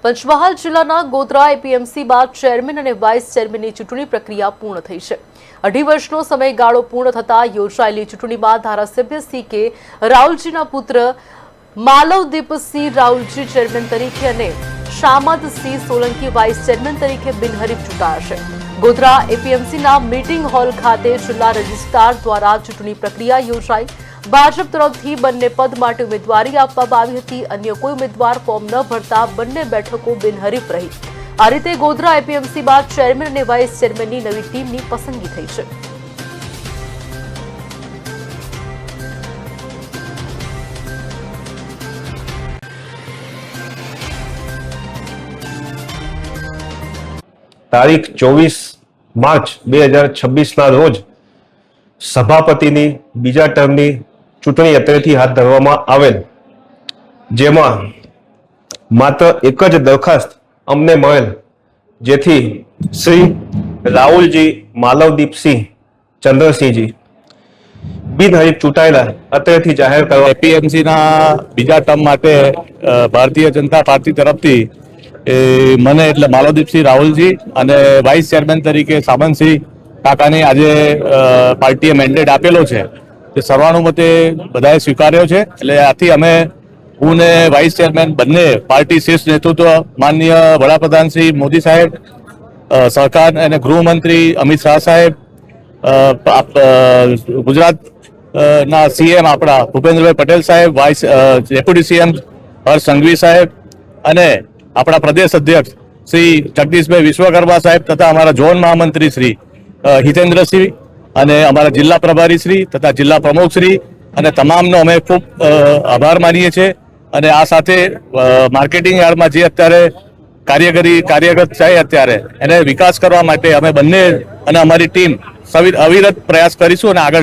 પંચમહાલ જિલ્લાના ગોધરા એપીએમસી બાદ ચેરમેન અને વાઇસ ચેરમેનની ચૂંટણી પ્રક્રિયા પૂર્ણ થઈ છે। 2.5 વર્ષનો સમયગાળો પૂર્ણ થતા યોજાયેલી ચૂંટણીમાં ધારાસભ્ય સી.કે. રાઉલજીના પુત્ર માલવદીપસિંહ રાઉલજી ચેરમેન તરીકે અને શામદસિંહ સોલંકી વાઇસ ચેરમેન તરીકે બિનહરીફ ચૂંટાયા છે। ગોધરા એપીએમસીના મીટિંગ હોલ ખાતે જિલ્લા રજિસ્ટ્રાર દ્વારા ચૂંટણી પ્રક્રિયા યોજાઈ। ભાજપ તરફથી બંને પદ માટે ઉમેદવારી આપવામાં આવી હતી। અન્ય કોઈ ઉમેદવાર ફોર્મ ન ભરતા બંને બેઠકો બિનહરીફ રહી। આ રીતે ગોધરા એપીએમસી બાદ ચેરમેન અને વાઇસ ચેરમેનની નવી ટીમની પસંદગી થઈ છે। તારીખ 24 માર્ચ 2026 રોજ સભાપતિની બીજા ટર્મની ચૂંટણી અત્રેથી હાથ ધરવામાં આવેલ, જેમાં માત્ર એક જ દરખાસ્ત અમને મળેલ, જેથી શ્રી રાહુલજી માલવદીપસિંહ ચંદ્રસિંહજી બિનહરીફ ચૂંટાયેલા અત્રેથી જાહેર કરવા એપીએમસીના બીજા ટર્મ માટે ભારતીય જનતા પાર્ટી તરફથી મને એટલે માલવદીપસિંહ રાહુલજી અને વાઇસ ચેરમેન તરીકે શામનસિંહ કાકાની આજે પાર્ટીએ મેન્ડેટ આપેલો છે, તે સર્વાનુમતે બધાએ સ્વીકાર્યો છે। એટલે આથી અમે હું ને વાઇસ ચેરમેન બંને પાર્ટી શીર્ષ નેતૃત્વ માનનીય વડાપ્રધાન શ્રી મોદી સાહેબ, સરકાર અને ગૃહમંત્રી અમિત શાહ સાહેબ, ગુજરાતના સીએમ આપણા ભૂપેન્દ્રભાઈ પટેલ સાહેબ, vice deputy CM Harsh Sanghavi સાહેબ અને આપણા પ્રદેશ અધ્યક્ષ શ્રી જગદીશભાઈ વિશ્વકર્મા સાહેબ તથા અમારા ઝોન મહામંત્રી શ્રી હિતેન્દ્રસિંહ અને અમારા જિલ્લા પ્રભારી શ્રી તથા જિલ્લા પ્રમુખ શ્રી અને તમામનો અમે ખૂબ આભાર માનીએ છીએ। અને આ સાથે માર્કેટિંગ યાર્ડમાં જે અત્યારે કાર્યરત છે અત્યારે એને વિકાસ કરવા માટે અમે બંને અને અમારી ટીમ અવિરત પ્રયાસ કરીશું અને આગળ